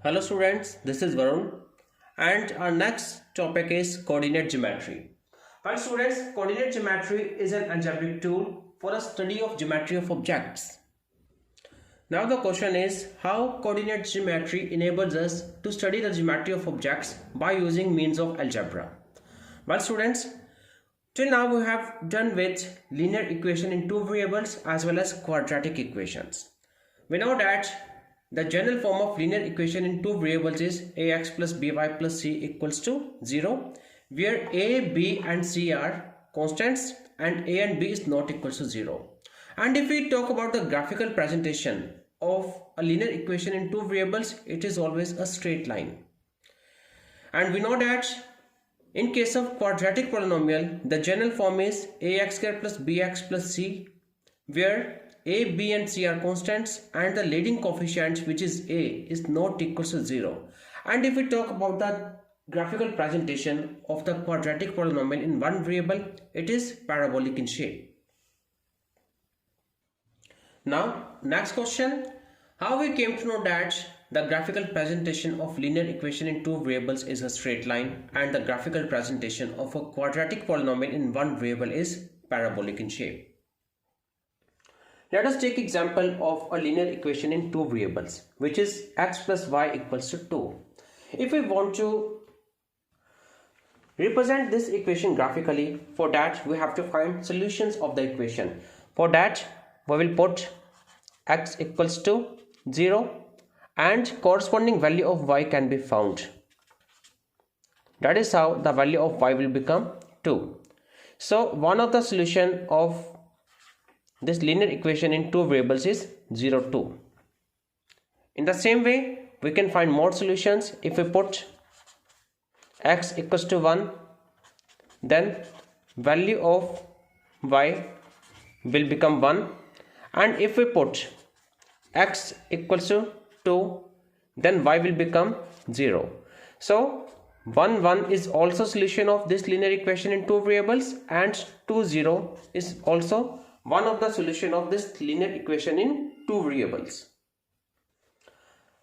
Hello students, this is Varun and our next topic is coordinate geometry. Well students, coordinate geometry is an algebraic tool for a study of geometry of objects. Now the question is how coordinate geometry enables us to study the geometry of objects by using means of algebra. Well students, till now we have done with linear equation in two variables as well as quadratic equations. We know that the general form of linear equation in two variables is ax plus by plus c equals to 0, where a, b and c are constants and a and b is not equal to 0. And if we talk about the graphical presentation of a linear equation in two variables, it is always a straight line. And we know that in case of quadratic polynomial, the general form is ax square plus bx plus c, where a, b and c are constants and the leading coefficient, which is a, is not equal to 0. And if we talk about the graphical presentation of the quadratic polynomial in one variable, it is parabolic in shape. Now next question, how we came to know that the graphical presentation of linear equation in two variables is a straight line and the graphical presentation of a quadratic polynomial in one variable is parabolic in shape. Let us take example of a linear equation in two variables, which is x plus y equals to 2. If we want to represent this equation graphically, for that we have to find solutions of the equation. For that we will put x equals to 0 and corresponding value of y can be found. That is how the value of y will become 2. So one of the solution of this linear equation in two variables is 0, 2. In the same way, we can find more solutions. If we put x equals to 1, then value of y will become 1. And if we put x equals to 2, then y will become 0. So 1, 1 is also solution of this linear equation in two variables, and 2, 0 is also one of the solution of this linear equation in two variables.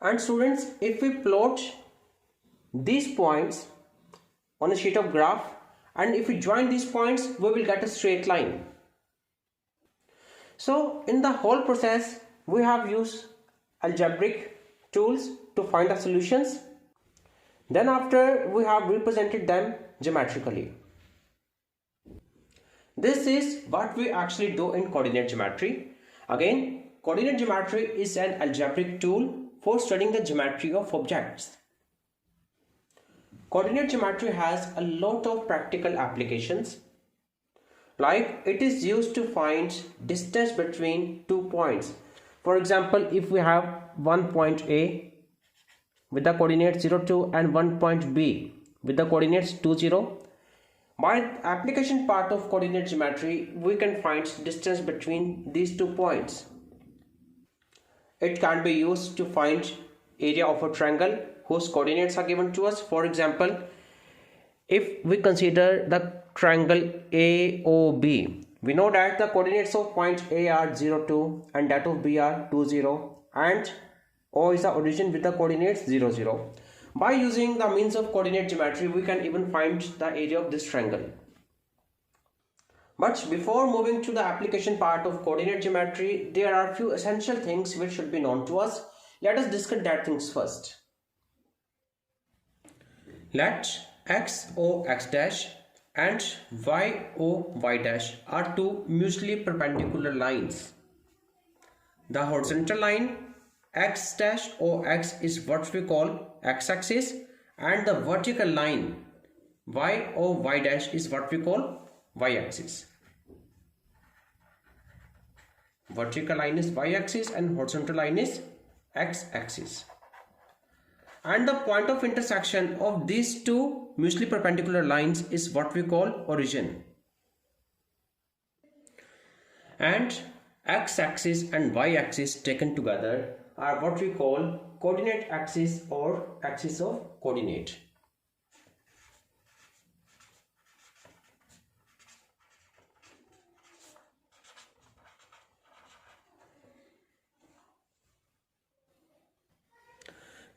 And students, if we plot these points on a sheet of graph and if we join these points, we will get a straight line. So in the whole process, we have used algebraic tools to find the solutions. Then after, we have represented them geometrically. This is what we actually do in coordinate geometry. Again, coordinate geometry is an algebraic tool for studying the geometry of objects. Coordinate geometry has a lot of practical applications. Like it is used to find distance between 2 points. For example, if we have one point A with the coordinates 0, 2 and one point B with the coordinates 2, 0. By application part of coordinate geometry, we can find distance between these 2 points. It can be used to find area of a triangle whose coordinates are given to us. For example, if we consider the triangle AOB, we know that the coordinates of point A are 0, 2 and that of B are 2, 0 and O is the origin with the coordinates 0, 0. By using the means of coordinate geometry, we can even find the area of this triangle. But before moving to the application part of coordinate geometry, there are a few essential things which should be known to us. Let us discuss that things first. Let x o x dash and y o y dash are two mutually perpendicular lines. The horizontal line x dash o x is what we call x-axis and the vertical line y o y dash is what we call y-axis. Vertical line is y-axis and horizontal line is x-axis. And the point of intersection of these two mutually perpendicular lines is what we call origin. And x-axis and y-axis taken together are what we call coordinate axis or axis of coordinate.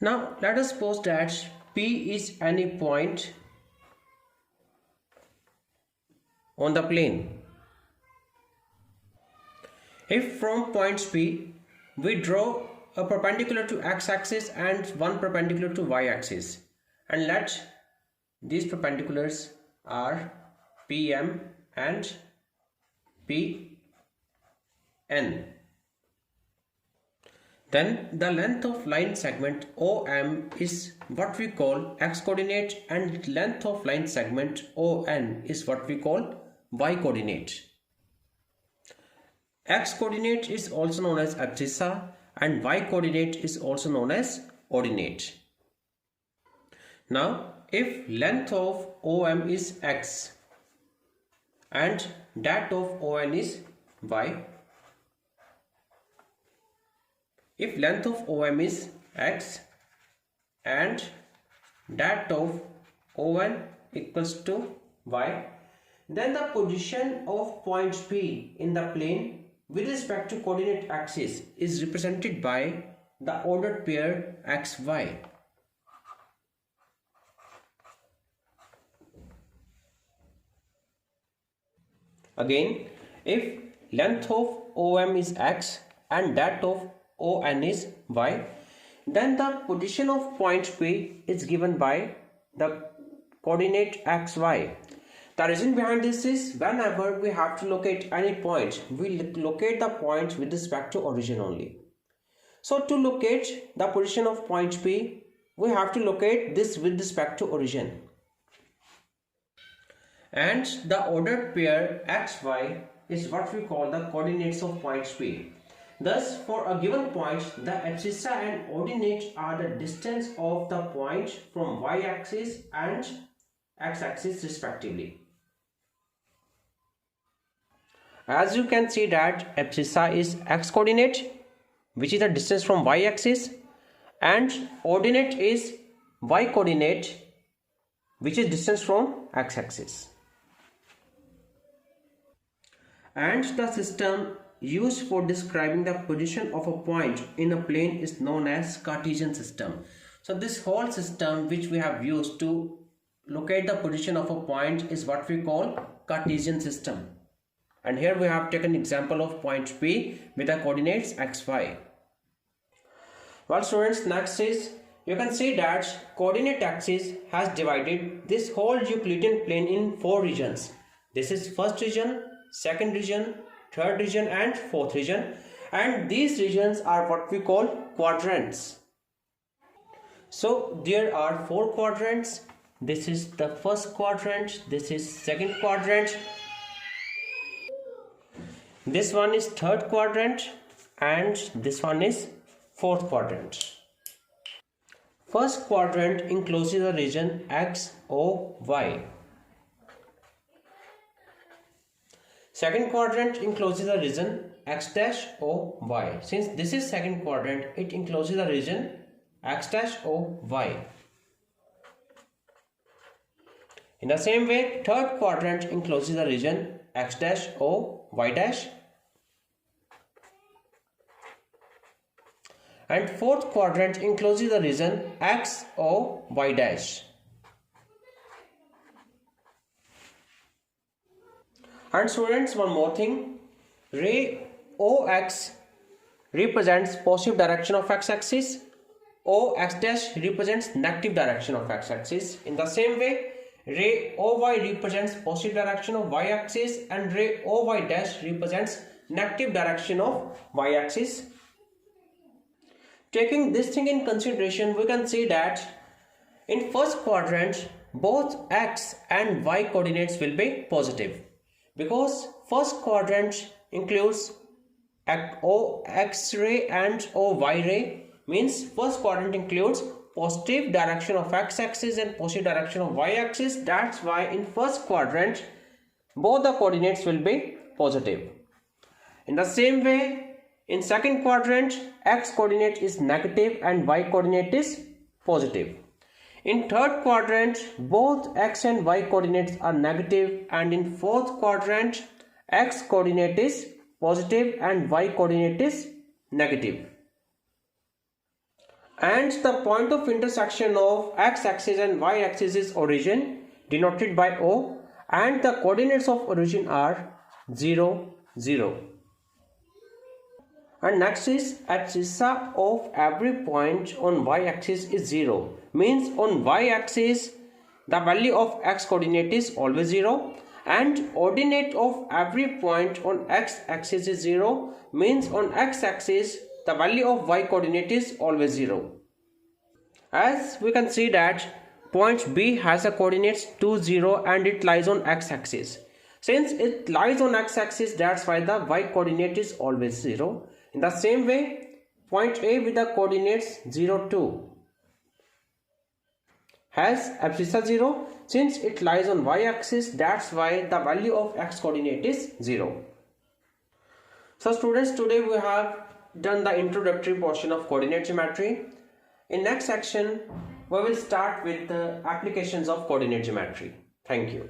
Now let us suppose that P is any point on the plane. If from point P we draw a perpendicular to x-axis and one perpendicular to y-axis, and let these perpendiculars are PM and PN, then the length of line segment OM is what we call x coordinate, and length of line segment ON is what we call y coordinate. X coordinate is also known as abscissa and y coordinate is also known as ordinate. Now if length of OM is x and that of ON is y, if length of OM is x and that of ON equals to y, then the position of point P in the plane with respect to coordinate axis is represented by the ordered pair xy. Again, if length of OM is x and that of ON is y, then the position of point P is given by the coordinate xy. The reason behind this is whenever we have to locate any point, we locate the point with respect to origin only. So to locate the position of point P, we have to locate this with respect to origin. And the ordered pair xy is what we call the coordinates of point P. Thus, for a given point, the abscissa and ordinate are the distance of the point from y-axis and x-axis respectively. As you can see that abscissa is x coordinate, which is the distance from y-axis, and ordinate is y coordinate, which is distance from x-axis. And the system used for describing the position of a point in a plane is known as Cartesian system. So this whole system which we have used to locate the position of a point is what we call Cartesian system. And here we have taken example of point P with the coordinates xy. Well students, next is you can see that coordinate axis has divided this whole Euclidean plane in 4 regions. This is first region, second region, third region and fourth region, and these regions are what we call quadrants. So there are 4 quadrants. This is the first quadrant, this is second quadrant, this one is third quadrant, and this one is fourth quadrant. First quadrant encloses the region X, O, Y. Second quadrant encloses the region X dash O, Y. Since this is second quadrant, it encloses the region X dash O, Y. In the same way, third quadrant encloses the region X dash O, Y dash. And fourth quadrant encloses the region X, O, Y dash. And students, one more thing, ray OX represents positive direction of x-axis, OX dash represents negative direction of x-axis. In the same way, ray OY represents positive direction of y-axis and ray OY dash represents negative direction of y-axis. Taking this thing in consideration, we can see that in first quadrant, both x and y coordinates will be positive. Because first quadrant includes X ray and OY ray, means first quadrant includes positive direction of x-axis and positive direction of y-axis. That's why in first quadrant both the coordinates will be positive. In the same way, in second quadrant x coordinate is negative and y coordinate is positive. In third quadrant, both x and y coordinates are negative, and in fourth quadrant, x coordinate is positive and y coordinate is negative. And the point of intersection of x-axis and y-axis is origin, denoted by O, and the coordinates of origin are 0, 0. And next is abscissa of every point on y-axis is 0. Means on y-axis the value of x coordinate is always 0, and ordinate of every point on x-axis is 0. Means on x-axis the value of y coordinate is always 0. As we can see that point B has a coordinates 2, 0 and it lies on x-axis. Since it lies on x-axis, that's why the y coordinate is always 0. In the same way, point A with the coordinates 0, 2 has abscissa 0. Since it lies on y-axis, that's why the value of x coordinate is 0. So students, today we have done the introductory portion of coordinate geometry. In next section, we will start with the applications of coordinate geometry. Thank you.